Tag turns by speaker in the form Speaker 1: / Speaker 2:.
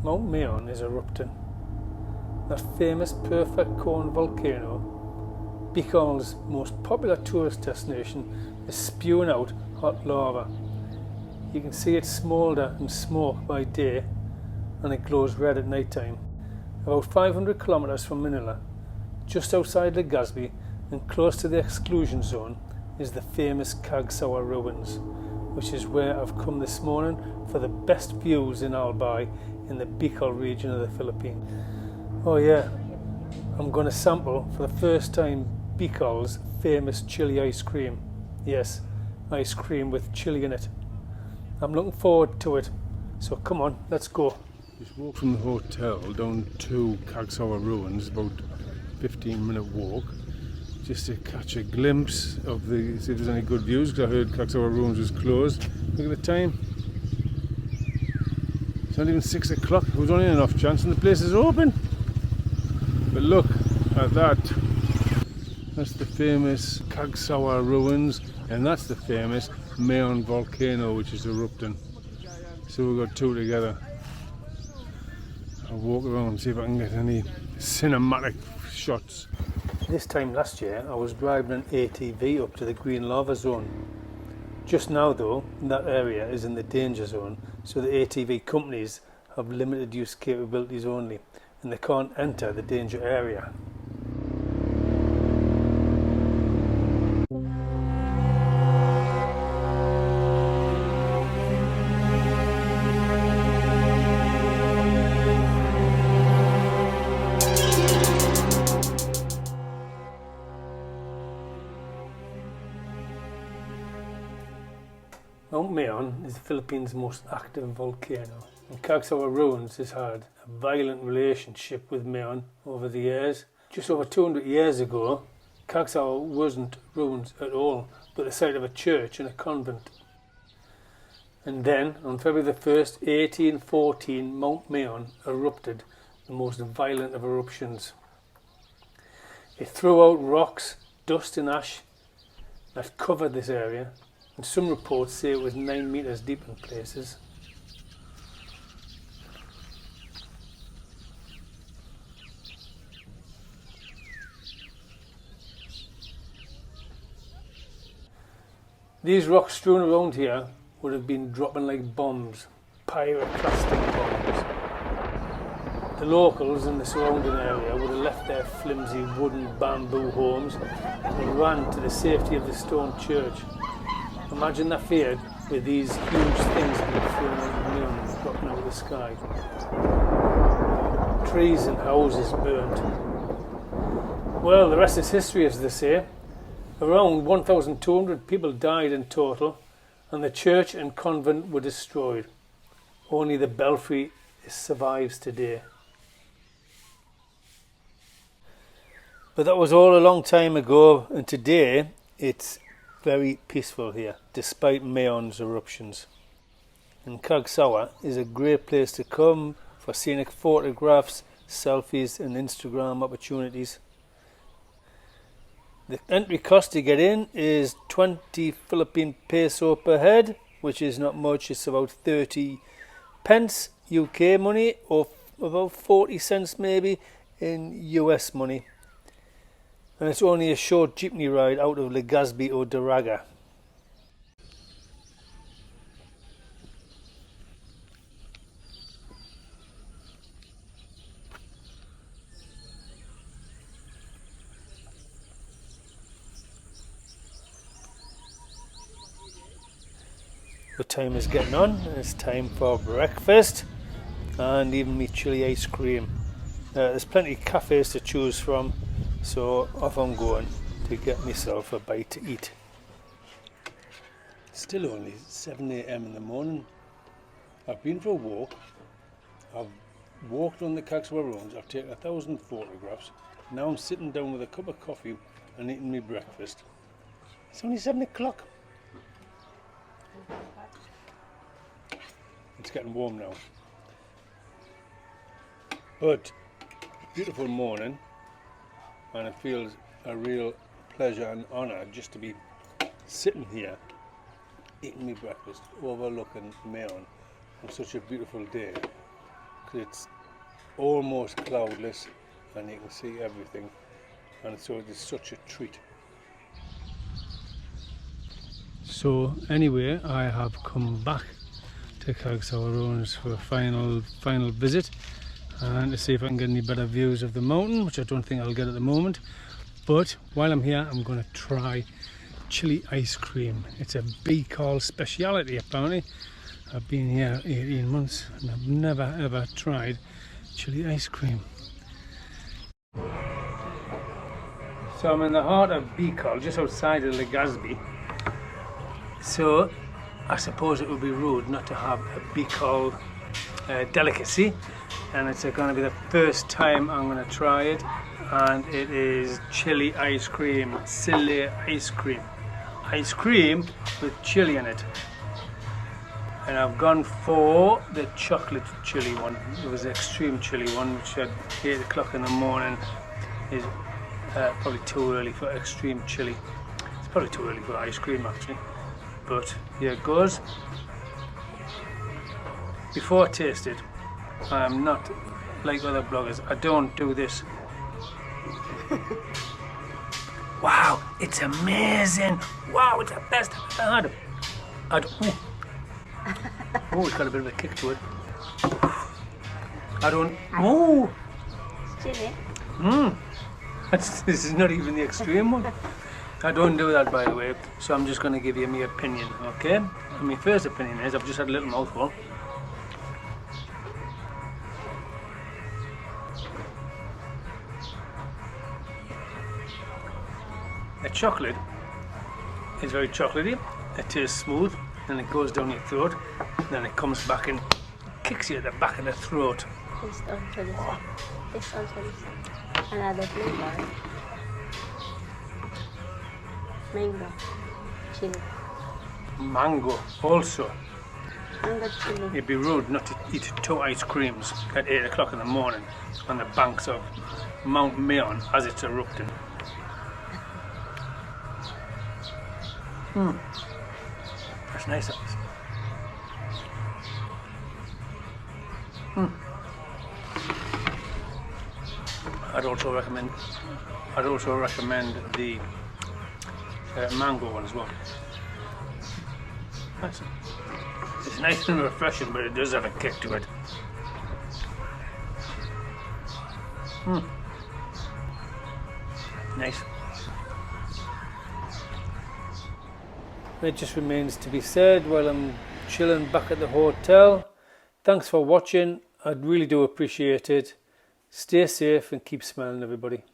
Speaker 1: Mount Mayon is erupting. That famous perfect cone volcano, Bicol's most popular tourist destination, is spewing out hot lava. You can see it smoulder and smoke by day, and it glows red at night time. About 500 kilometers from Manila, just outside Legazpi and close to the exclusion zone, is the famous Cagsawa Ruins, which is where I've come this morning for the best views in Albay in the Bicol region of the Philippines. Oh yeah, I'm going to sample for the first time Bicol's famous chilli ice cream. Yes, ice cream with chilli in it. I'm looking forward to it, so come on, let's go. Just walked from the hotel down to Cagsawa Ruins, about 15-minute walk, just to catch a glimpse of see if there's any good views, because I heard Cagsawa Ruins was closed. Look at the time. It's not even 6 o'clock. There was only an off chance and the place is open. But look at that. That's the famous Cagsawa Ruins, and that's the famous Mayon Volcano, which is erupting. So we've got two together. I'll walk around and see if I can get any cinematic shots. This time last year I was driving an ATV up to the green lava zone. Just now though, that area is in the danger zone, so the ATV companies have limited use capabilities only, and they can't enter the danger area. Mount Mayon is the Philippines' most active volcano, and Cagsawa Ruins has had a violent relationship with Mayon over the years. Just over 200 years ago, Cagsawa wasn't ruins at all, but the site of a church and a convent. And then, on February the 1st, 1814, Mount Mayon erupted, the most violent of eruptions. It threw out rocks, dust and ash that covered this area, and some reports say it was 9 meters deep in places. These rocks strewn around here would have been dropping like bombs, pyroclastic bombs. The locals in the surrounding area would have left their flimsy wooden bamboo homes and ran to the safety of the stone church. Imagine their fear with these huge things being thrown out of the moon and dropping out of the sky. Trees and houses burnt. Well, the rest is history, as they say. Around 1,200 people died in total, and the church and convent were destroyed. Only the belfry survives today. But that was all a long time ago, and today it's very peaceful here, despite Mayon's eruptions. And Cagsawa is a great place to come for scenic photographs, selfies and Instagram opportunities. The entry cost to get in is 20 Philippine peso per head, which is not much. It's about 30 pence UK money, or about 40 cents maybe in US money. And it's only a short jeepney ride out of Legazpi or Daraga. The time is getting on, and it's time for breakfast and even me chilli ice cream. There's plenty of cafes to choose from, so off I'm going to get myself a bite to eat. It's still only 7 AM in the morning. I've been for a walk. I've walked on the Cagsawa Ruins. I've taken 1,000 photographs. Now I'm sitting down with a cup of coffee and eating my breakfast. It's only 7 o'clock. It's getting warm now. But beautiful morning, and it feels a real pleasure and honour just to be sitting here eating my breakfast overlooking Mayon on such a beautiful day, it's almost cloudless and you can see everything, and so it is such a treat. So anyway, I have come back to Cagsawa Ruins for a final visit, and to see if I can get any better views of the mountain, which I don't think I'll get at the moment. But while I'm here, I'm going to try chilli ice cream. It's a Bicol speciality apparently. I've been here 18 months and I've never ever tried chilli ice cream. So I'm in the heart of Bicol, just outside of Legazpi. So I suppose it would be rude not to have a Bicol delicacy, and it's going to be the first time I'm going to try it, and it is chilli ice cream, chilli ice cream. Ice cream with chilli in it. And I've gone for the chocolate chilli one. It was the extreme chilli one, which at 8 o'clock in the morning is probably too early for extreme chilli. It's probably too early for ice cream actually. But here it goes. Before I taste it, I am not like other bloggers. I don't do this. Wow, it's amazing. Wow, it's the best I've ever had. Oh, it's got a bit of a kick to it. I don't. Oh!
Speaker 2: It's chilli.
Speaker 1: This is not even the extreme one. I don't do that, by the way, so I'm just going to give you my opinion, okay? And my first opinion is I've just had a little mouthful. The chocolate is very chocolatey. It tastes smooth, and it goes down your throat, and then it comes back and kicks you at the back of the throat.
Speaker 2: Taste also this one. Taste also this one. Another flavor. Mango. Chili.
Speaker 1: Mango also.
Speaker 2: Mango chili.
Speaker 1: It'd be rude not to eat 2 ice creams at 8 o'clock in the morning on the banks of Mount Mayon as it's erupting. That's nice. I'd also recommend the mango one as well. It's nice and refreshing, but it does have a kick to it. Nice. It just remains to be said while I'm chilling back at the hotel. Thanks for watching. I really do appreciate it. Stay safe and keep smiling, everybody.